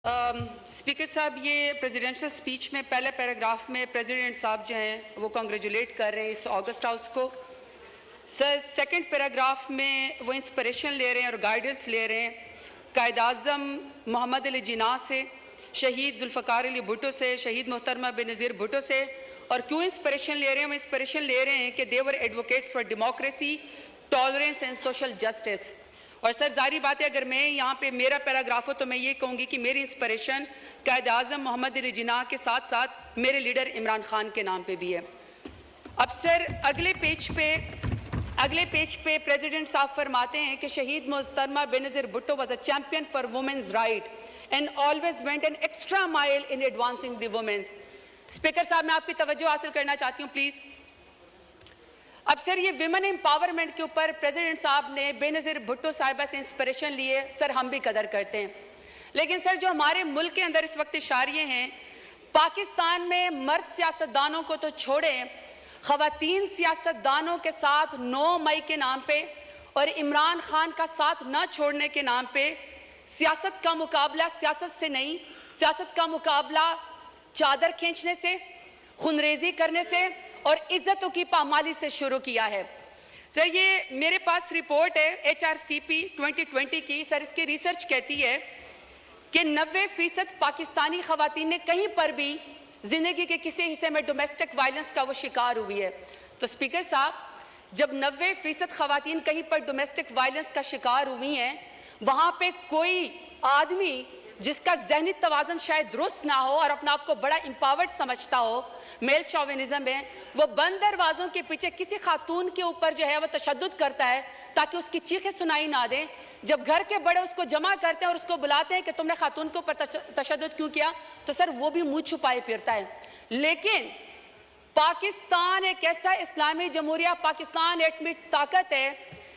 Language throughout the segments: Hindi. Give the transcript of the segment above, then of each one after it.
स्पीकर साहब, ये प्रेसिडेंशियल स्पीच में पहले पैराग्राफ में प्रेसिडेंट साहब जो हैं वो कांग्रेचुलेट कर रहे हैं इस ऑगस्ट हाउस को। सर, सेकंड पैराग्राफ में वो इंस्पिरेशन ले रहे हैं और गाइडेंस ले रहे हैं कायद-ए-आज़म मोहम्मद अली जिन्ना से, शहीद जुल्फ़िकार अली भुट्टो से, शहीद मोहतरमा बेनज़ीर भुट्टो से। और क्यों इंस्पिरेशन ले रहे हैं? वो इंस्पिरेशन ले रहे हैं कि they were advocates for democracy, tolerance and social justice. और सर, जारी बात है, अगर मैं यहाँ पे मेरा पैराग्राफ हो तो मैं ये कहूँगी कि मेरी इंस्पिरेशन कायद-ए-आज़म मोहम्मद अली जिन्ना के साथ साथ मेरे लीडर इमरान खान के नाम पे भी है। अब सर, अगले पेज पे प्रेसिडेंट साहब फरमाते हैं कि शहीद मोहतरमा Benazir Bhutto was a champion for women's right and always went an extra mile in advancing the women's. Speaker साहब, मैं आपकी तवज्जो हासिल करना चाहती हूँ प्लीज़। अब सर, ये विमेन एम्पावरमेंट के ऊपर प्रेसिडेंट साहब ने बेनज़ीर भुट्टो साहिबा से इंस्पिरेशन लिए। सर, हम भी कदर करते हैं, लेकिन सर जो हमारे मुल्क के अंदर इस वक्त इशारे हैं, पाकिस्तान में मर्द सियासतदानों को तो छोड़ें, ख़वातीन सियासतदानों के साथ 9 मई के नाम पे और इमरान खान का साथ न छोड़ने के नाम पे सियासत का मुकाबला सियासत से नहीं, सियासत का मुकाबला चादर खींचने से, खुनरेजी करने से और इज्जतों की पामाली से शुरू किया है। सर, ये मेरे पास रिपोर्ट है HRCP 2020 की। सर, इसकी रिसर्च कहती है कि 90% पाकिस्तानी ख़वातीन ने कहीं पर भी ज़िंदगी के किसी हिस्से में डोमेस्टिक वायलेंस का वो शिकार हुई है। तो स्पीकर साहब, जब 90% ख़वातीन कहीं पर डोमेस्टिक वायलेंस का शिकार हुई हैं, वहाँ पे कोई आदमी जिसका ज़हनी तवाज़न शायद दुरुस्त ना हो और अपना आप को बड़ा एम्पावर्ड समझता हो, मेल शॉविनिज़्म है, वो बंद दरवाज़ों के पीछे किसी खातून के ऊपर जो है वो तशद्दुद करता है ताकि उसकी चीखें सुनाई ना दें। जब घर के बड़े उसको जमा करते हैं और उसको बुलाते हैं कि तुमने खातून के ऊपर तशद्दुद क्यों किया, तो सर वो भी मुँह छुपाए फिरता है। लेकिन पाकिस्तान एक ऐसा इस्लामी जमहूरिया पाकिस्तान एटमी ताकत है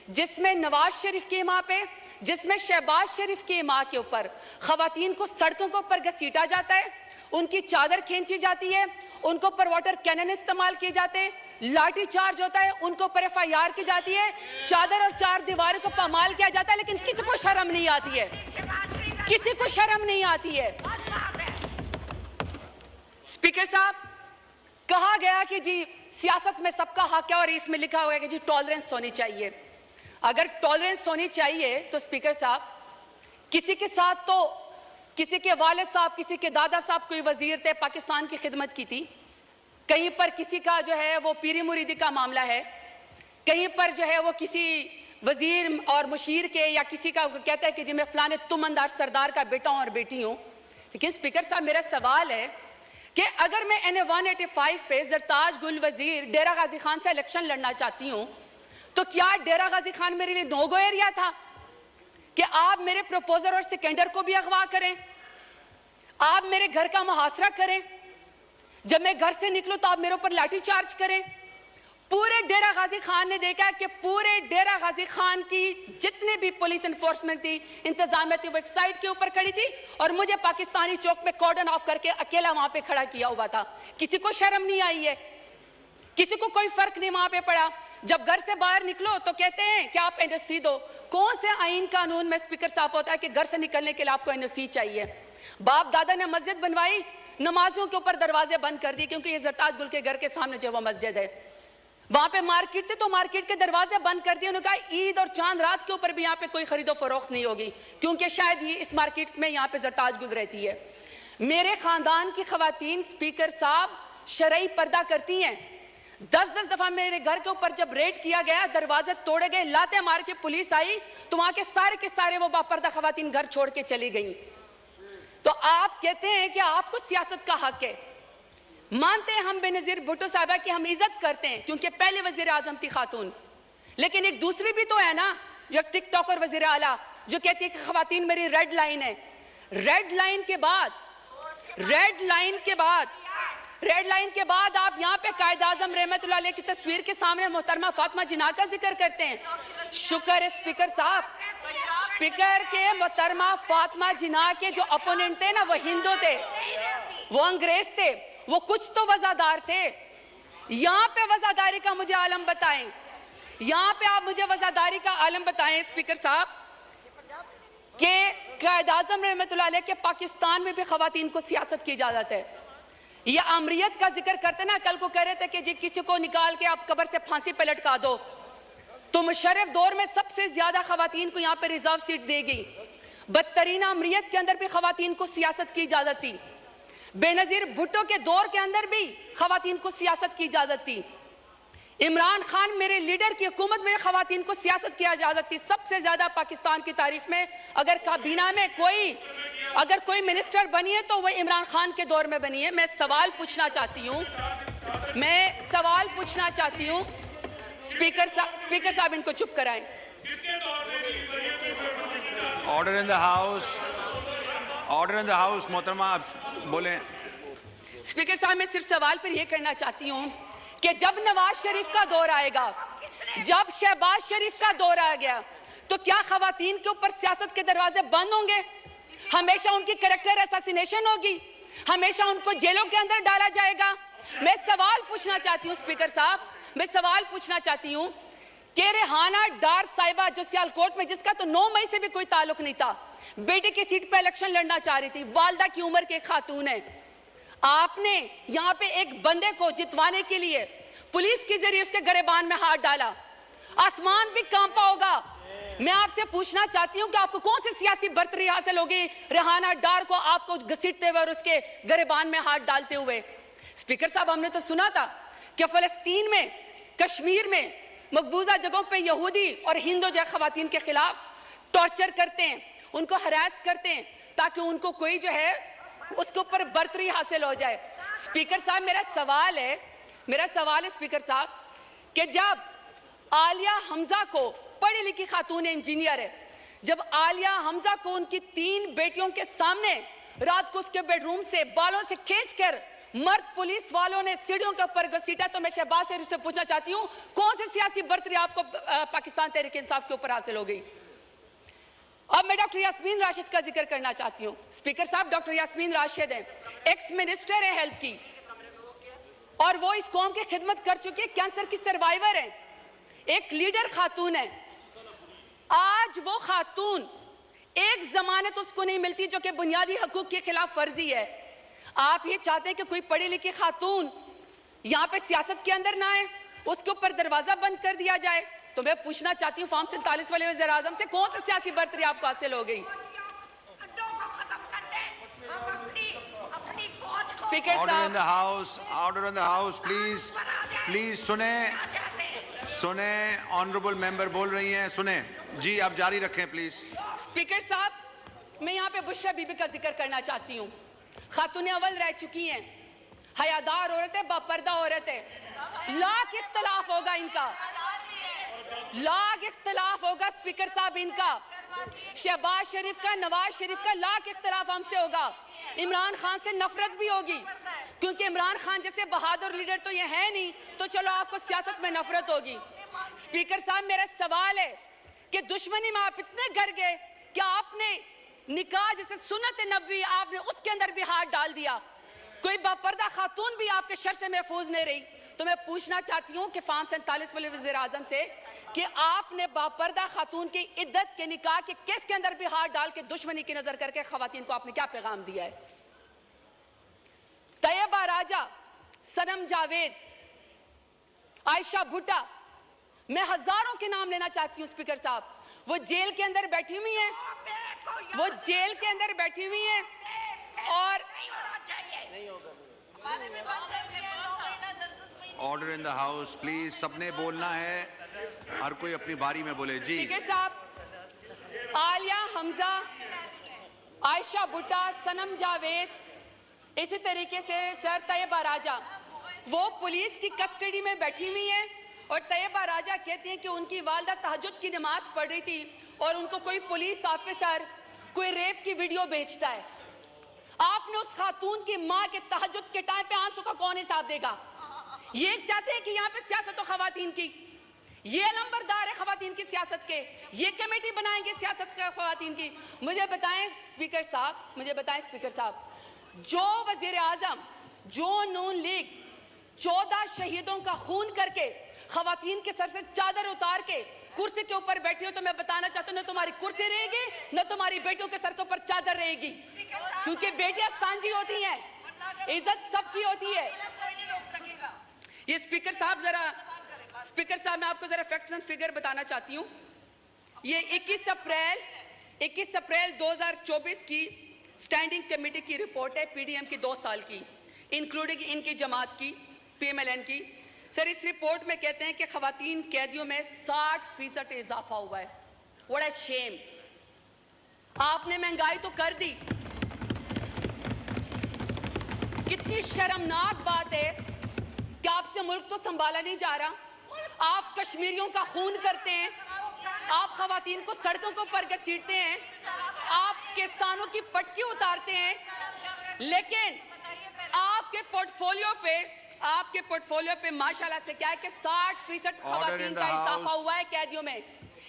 जिसमें नवाज शरीफ की माँ पे, जिसमें शहबाज शरीफ की माँ के ऊपर ख़वातीन को सड़कों के ऊपर घसीटा जाता है, उनकी चादर खींची जाती है, उनको पर वाटर कैनन इस्तेमाल किए जाते हैं, लाठी चार्ज होता है, उनको पर FIR की जाती है, चादर और 4 दीवारों को पामाल किया जाता है, लेकिन किसी को शर्म नहीं आती है, किसी को शर्म नहीं आती है। स्पीकर साहब, कहा गया कि जी सियासत में सबका हक है और इसमें लिखा हुआ है कि जी टॉलरेंस होनी चाहिए। अगर टॉलरेंस होनी चाहिए तो स्पीकर साहब, किसी के साथ तो किसी के वालिद साहब, किसी के दादा साहब कोई वजीर थे, पाकिस्तान की खिदमत की थी, कहीं पर किसी का जो है वो पीरी मुरीदी का मामला है, कहीं पर जो है वो किसी वजीर और मुशीर के या किसी का कहता है कि जी मैं फलाने तुमंदार सरदार का बेटा हूं और बेटी हूं। लेकिन स्पीकर साहब, मेरा सवाल है कि अगर मैं NA 185 पे जरताज गुल वजीर डेरा गाजी खान से इलेक्शन लड़ना चाहती हूँ, तो क्या डेरा गाजी खान मेरे लिए नो गो एरिया था कि आप मेरे प्रपोजर और सिकंदर को भी अगवा करें, आप मेरे घर का मुहासरा करें, जब मैं घर से निकलूं तो आप मेरे ऊपर लाठी चार्ज करें? पूरे डेरा गाजी खान ने देखा कि पूरे डेरा गाजी खान की जितनी भी पुलिस एनफोर्समेंट थी, इंतजामिया थी, वो एक साइड के ऊपर खड़ी थी और मुझे पाकिस्तानी चौक पे कॉर्डन ऑफ करके अकेला वहां पे खड़ा किया हुआ था। किसी को शर्म नहीं आई है, किसी को कोई फर्क नहीं वहां पे पड़ा। जब घर से बाहर निकलो तो कहते हैं कि आप NOC दो। कौन से आईन कानून में स्पीकर साहब होता है कि घर से निकलने के लिए आपको NOC चाहिए? बाप दादा ने मस्जिद बनवाई, नमाजों के ऊपर दरवाजे बंद कर दिए, क्योंकि ये जरताज गुल के घर के सामने जो वो मस्जिद है, वहां पे मार्केट थे तो मार्केट के दरवाजे बंद कर दिए। उन्होंने कहा ईद और चांद रात के ऊपर भी यहाँ पे कोई खरीदो फरोख्त नहीं होगी, क्योंकि शायद ये इस मार्केट में यहाँ पे जरताज गुल रहती है। मेरे खानदान की खवातीन स्पीकर साहब शरई पर्दा करती हैं। 10-10 दफा मेरे घर के ऊपर जब रेड किया गया, दरवाजे तोड़े गए, लाते मार के पुलिस आई, तो वहां के सारे वो बापर्दा खवातीन घर छोड़ के चली गई। तो आप कहते हैं कि आपको सियासत का हक है। मानते हैं हम बेनज़ीर भुट्टो साहबा की हम इज्जत करते हैं क्योंकि पहले वजीर आजम थी खातून, लेकिन एक दूसरी भी तो है ना, जो टिकटॉकर वजीर आला जो कहती है कि खवातीन मेरी रेड लाइन है। रेड लाइन के बाद आप यहाँ पे कायद-ए-आज़म रहमतुल्लाह अलैह की तस्वीर के सामने मोहतरमा फातिमा जिन्ना का जिक्र करते हैं। शुक्र है स्पीकर साहब, स्पीकर के मोहतरमा फातिमा जिन्ना के जो अपोनेंट थे ना, वो हिंदू थे, वो अंग्रेज थे, वो कुछ तो वजादार थे। यहाँ पे वजादारी का मुझे आलम बताएं, यहाँ पे आप मुझे वजादारी का आलम बताएं स्पीकर साहब। कि कायद-ए-आज़म रहमतुल्लाह अलैह के पाकिस्तान में भी खवातीन को सियासत की इजाजत है। ये अमरीत का जिक्र करते ना, कल को कह रहे थे कि जी किसी को निकाल के आप कब्र से फांसी पे लटका दो, तो मुशर्रफ दौर में सबसे ज्यादा खवातीन को यहाँ पे रिजर्व सीट देगी। बदतरीन अमरीत के अंदर भी खवातीन को सियासत की इजाजत थी। बेनजीर भुट्टो के दौर के अंदर भी खवातीन को सियासत की इजाजत थी। इमरान खान मेरे लीडर की हुकूमत में खवातीन को सियासत की इजाजत थी। सबसे ज्यादा पाकिस्तान की तारीख में अगर काबीना में कोई मिनिस्टर बनी है तो वह इमरान खान के दौर में बनी है। मैं सवाल पूछना चाहती हूँ स्पीकर साहब इनको चुप कराएं। ऑर्डर इन द हाउस मोहतरमा, आप बोलें। स्पीकर साहब मैं सिर्फ सवाल पर यह करना चाहती हूँ कि जब नवाज शरीफ का दौर आएगा, जब शहबाज शरीफ का दौर आ गया, तो क्या खवातीन के ऊपर सियासत के दरवाजे बंद होंगे? हमेशा उनकी कैरेक्टर असैसिनेशन होगी, हमेशा उनको जेलों के अंदर डाला जाएगा? मैं सवाल पूछना चाहती हूँ स्पीकर साहब, मैं सवाल पूछना चाहती हूँ कि रेहाना डार साहिबा जो सियालकोट में, जिसका तो 9 मई से भी कोई ताल्लुक नहीं था, बेटे की सीट पर इलेक्शन लड़ना चाह रही थी, वालदा की उम्र के एक खातून है, आपने यहाँ पे एक बंदे को जितवाने के लिए पुलिस के जरिए उसके गिरेबान में हाथ डाला, आसमान भी कांपा होगा। मैं आपसे पूछना चाहती हूँ कि आपको कौन सी सियासी बर्तरी हासिल होगी रेहाना डार को आपको घसीटते हुए और उसके गिरेबान में हाथ डालते हुए? स्पीकर साहब हमने तो सुना था कि फलस्तीन में, कश्मीर में मकबूजा जगहों पे यहूदी और हिंदू जो खवातीन के खिलाफ टॉर्चर करते हैं, उनको हरास करते हैं ताकि उनको कोई जो है उसके ऊपर बर्तरी हासिल हो जाए। स्पीकर साहब मेरा सवाल है स्पीकर साहब कि जब आलिया हमजा को, पढ़ी लिखी खातून इंजीनियर है, जब आलिया हमजा को उनकी 3 बेटियों के सामने रात को उसके बेडरूम से बालों से खींचकर मर्द पुलिस वालों ने सीढ़ियों के ऊपर घसीटा, तो मैं शहबाज शरीफ से पूछना चाहती हूँ कौन सी सियासी बर्तरी आपको पाकिस्तान तहरीक इंसाफ के ऊपर हासिल हो गई? अब मैं डॉक्टर यास्मीन राशिद का जिक्र करना चाहती हूँ। स्पीकर साहब डॉक्टर यास्मीन राशिद है, एक्स मिनिस्टर है हेल्थ की, और वो इस कौम की खिदमत कर चुकी है, कैंसर की सर्वाइवर है, एक लीडर खातून है। आज वो खातून, एक जमानत उसको नहीं मिलती जो कि बुनियादी हकूक के खिलाफ फर्जी है। आप ये चाहते हैं कि कोई पढ़ी लिखी खातून यहाँ पे सियासत के अंदर ना आए, उसके ऊपर दरवाजा बंद कर दिया जाए? तो मैं पूछना चाहती हूँ फॉर्म 47 वाले वज़ीर आज़म से कौन सी सियासी बर्तरी आपको हासिल हो गई? स्पीकर साहब, order in the house please सुने ऑनरेबल मेंबर बोल रही हैं, सुने जी, आप जारी रखें प्लीज। स्पीकर साहब मैं यहाँ पे बुशरा बीबी का जिक्र करना चाहती हूँ। खातून अव्वल रह चुकी हैं, हयादार औरत है, बापर्दा औरत है, लाख इख्तलाफ होगा इनका, लाख इख्तलाफ होगा स्पीकर साहब इनका, शहबाज शरीफ का, नवाज शरीफ का लाख इख्तलाफ हमसे होगा, इमरान खान से नफरत भी होगी, क्योंकि इमरान खान जैसे बहादुर लीडर तो ये है नहीं, तो चलो आपको सियासत में नफरत होगी। स्पीकर साहब मेरा सवाल है कि दुश्मनी में आप इतने गर गए कि आपने निकाह जैसे सुन्नत नबी, आपने उसके अंदर भी हाथ डाल दिया, कोई बापर्दा खातून भी आपके शर से महफूज नहीं रही। तो मैं पूछना चाहती हूँ कि फॉर्म 47 वाले वज़ीर आज़म से कि आपने बापर्दा खातून की इद्दत के निकाह के केस के अंदर भी हाथ डाल के दुश्मनी की नजर करके खवातीन को आपने क्या पैगाम दिया है? तैयबा राजा, सनम जावेद, आयशा भुट्टा, मैं हजारों के नाम लेना चाहती हूँ स्पीकर साहब, वो जेल के अंदर बैठी हुई हैं, वो जेल के अंदर बैठी हुई हैं, और order in the house please, सबने बोलना है, हर कोई अपनी बारी में बोले जी। स्पीकर साहब, आलिया हमजा, आयशा भुट्टा, सनम जावेद, इसी तरीके से सर तैयबा राजा, वो पुलिस की कस्टडी में बैठी हुई हैं, और तैयबा राजा कहती हैं कि उनकी वालदा तहज्जुद की नमाज पढ़ रही थी और उनको कोई पुलिस ऑफिसर कोई रेप की वीडियो भेजता है। आपने उस खातून की माँ के तहज्जुद के टाइम पे आंसू का कौन हिसाब देगा? ये चाहते हैं कि यहाँ पे सियासत हो खवातीन की, ये लंबरदार है खवातीन की सियासत के, ये कमेटी बनाएंगे सियासत खवातीन की। मुझे बताएं स्पीकर साहब, जो वजीर आजम, जो नून लीग 14 शहीदों का खून करके खवातीन के सर से चादर उतार के कुर्सी के ऊपर बैठी हो तो मैं बताना चाहता हूँ न तुम्हारी कुर्सी रहेगी न तुम्हारी बेटियों के सर के ऊपर चादर रहेगी, क्योंकि बेटियां सांझी होती हैं, इज्जत सबकी होती है। ये स्पीकर साहब मैं आपको जरा फैक्ट्स एंड फिगर बताना चाहती हूँ। ये 21 अप्रैल 2024 की स्टैंडिंग कमेटी की रिपोर्ट है, पीडीएम की 2 साल की, इंक्लूडिंग इनकी जमात की, पीएमएलएन की। सर इस रिपोर्ट में कहते हैं कि खवातीन कैदियों में 60% इजाफा हुआ है। What a shame. आपने महंगाई तो कर दी, कितनी शर्मनाक बात है कि आपसे मुल्क तो संभाला नहीं जा रहा। आप कश्मीरियों का खून करते हैं, आप खवातीन को सड़कों के ऊपर घसीटते हैं, आप किसानों की पटकी उतारते हैं, लेकिन आपके पोर्टफोलियो पे माशाल्लाह से क्या है कि 60% खवातीन का इजाफा हुआ है कैदियों में।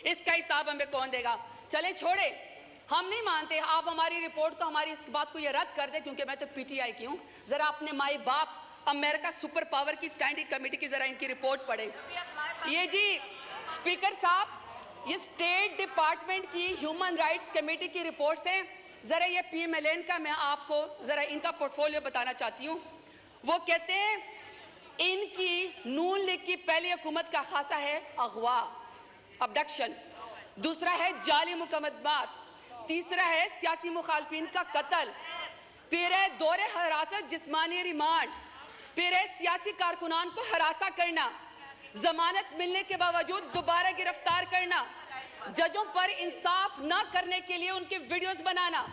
इसका हिसाब हमें कौन देगा? चले छोड़े, हम नहीं मानते। आप हमारी रिपोर्ट को, हमारी इस बात को ये रद्द कर दे, क्योंकि मैं तो पीटीआई की हूँ। जरा अपने माई बाप अमेरिका सुपर पावर की स्टैंडिंग कमेटी की जरा इनकी रिपोर्ट पढ़े। ये जी स्पीकर साहब, ये स्टेट डिपार्टमेंट की ह्यूमन राइट्स कमेटी की रिपोर्ट्स हैं। जरा ये पीएमएलएन का मैं आपको जरा इनका पोर्टफोलियो बताना चाहती हूँ। वो कहते हैं इनकी नून लीग की पहली हुकूमत का खासा है अगवा, अबडक्शन, दूसरा है जाली मुकदमात, तीसरा है सियासी मुखालफिन का कत्ल, फिर है दौरे हरासत, जिस्मानी रिमांड, फिर है सियासी कारकुनान को हरासा करना, जमानत मिलने के बावजूद दोबारा गिरफ्तार करना, जजों पर इंसाफ न करने के लिए उनके वीडियोस बनाना,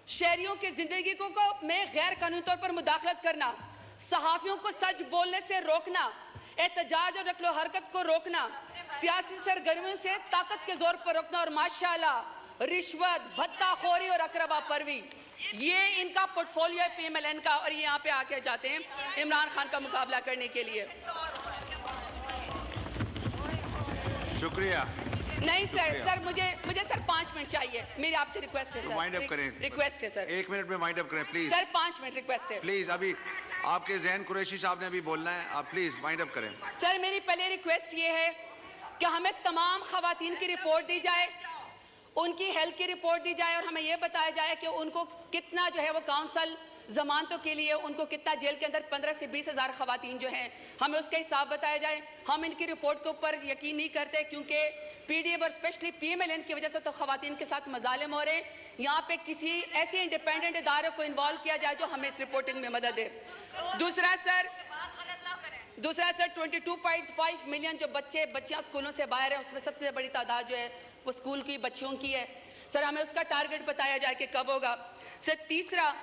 शहरियों की जिंदगी को में गैर कानूनी तौर पर मुदाखलत करना, सहाफियों को सच बोलने से रोकना, एहतजाज और नकलो हरकत को रोकना, सियासी सरगर्मियों से ताकत के जोर पर रोकना, और माशाल्लाह रिश्वत, भत्ताखोरी और अकरबा परवी, ये इनका पोर्टफोलियो है पीएमएलएन का। और ये यहाँ पे आके जाते हैं इमरान खान का मुकाबला करने के लिए। शुक्रिया। नहीं सर मुझे सर 5 मिनट चाहिए, मेरी आपसे रिक्वेस्ट है सर। वाइंड अप करें, रिक्वेस्ट है सर, 1 मिनट में वाइंड अप करें प्लीज। सर 5 मिनट रिक्वेस्ट है प्लीज। अभी आपके ज़हन कुरैशी साहब ने अभी बोलना है, आप प्लीज वाइंड अप करें। सर मेरी पहले रिक्वेस्ट ये है कि हमें तमाम खवातीन की रिपोर्ट दी जाए, उनकी हेल्थ की रिपोर्ट दी जाए, और हमें यह बताया जाए कि उनको कितना जो है वो काउंसिल जमानतों के लिए उनको कितना जेल के अंदर 15 से 20 हज़ार खवातीन जो हैं, हमें उसका हिसाब बताया जाए। हम इनकी रिपोर्ट के ऊपर यकीन नहीं करते, क्योंकि पीडीएम और स्पेशली पीएमएलएन की वजह से तो खवातीन के साथ मजालिम हो रहे हैं। यहाँ पे किसी ऐसे इंडिपेंडेंट इदारे को इन्वॉल्व किया जाए जो हमें इस रिपोर्टिंग में मदद दे। दूसरा सर 22.5 मिलियन जो बच्चियां स्कूलों से बाहर हैं, उसमें सबसे बड़ी तादाद जो है वो स्कूल की बच्चियों की है। सर हमें उसका टारगेट बताया जाए कि कब होगा। सर तीसरा,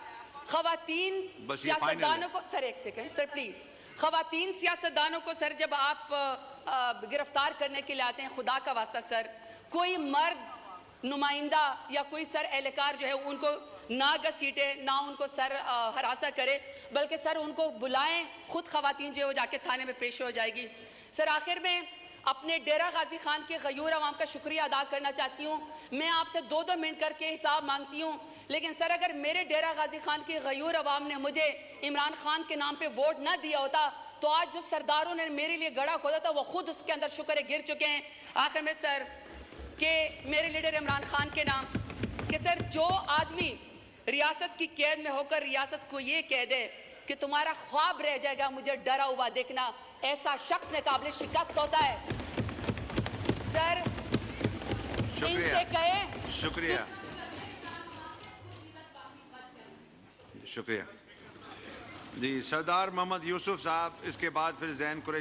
खवातीन सियासतदानों को, सर एक सेकंड सर प्लीज, खवातीन सियासतदानों को सर जब आप गिरफ्तार करने के लिए आते हैं, खुदा का वास्ता सर कोई मर्द नुमाइंदा या कोई सर एहलकार जो है उनको ना घसीटे, ना उनको सर हरासा करे, बल्कि सर उनको बुलाएं, खुद खवातीन जो है वो जाके थाने में पेश हो जाएगी। सर आखिर में अपने डेरा गाजी खान के गयूर अवाम का शुक्रिया अदा करना चाहती हूँ। मैं आपसे 2-2 मिनट करके हिसाब मांगती हूँ, लेकिन सर अगर मेरे डेरा गाजी खान के गयूर अवाम ने मुझे इमरान खान के नाम पे वोट ना दिया होता तो आज जो सरदारों ने मेरे लिए गड़ा खोदा था वो खुद उसके अंदर शुक्र गिर चुके हैं। आखिर में सर के मेरे लीडर इमरान खान के नाम कि सर जो आदमी रियासत की कैद में होकर रियासत को ये कह दे कि तुम्हारा ख्वाब रह जाएगा मुझे डरा हुआ देखना, ऐसा शख्स ने काबिल शिकस्त होता है। सर इनसे कहे शुक्रिया शुक्रिया जी। सरदार मोहम्मद यूसुफ साहब, इसके बाद फिर ज़ैन कुरैशी।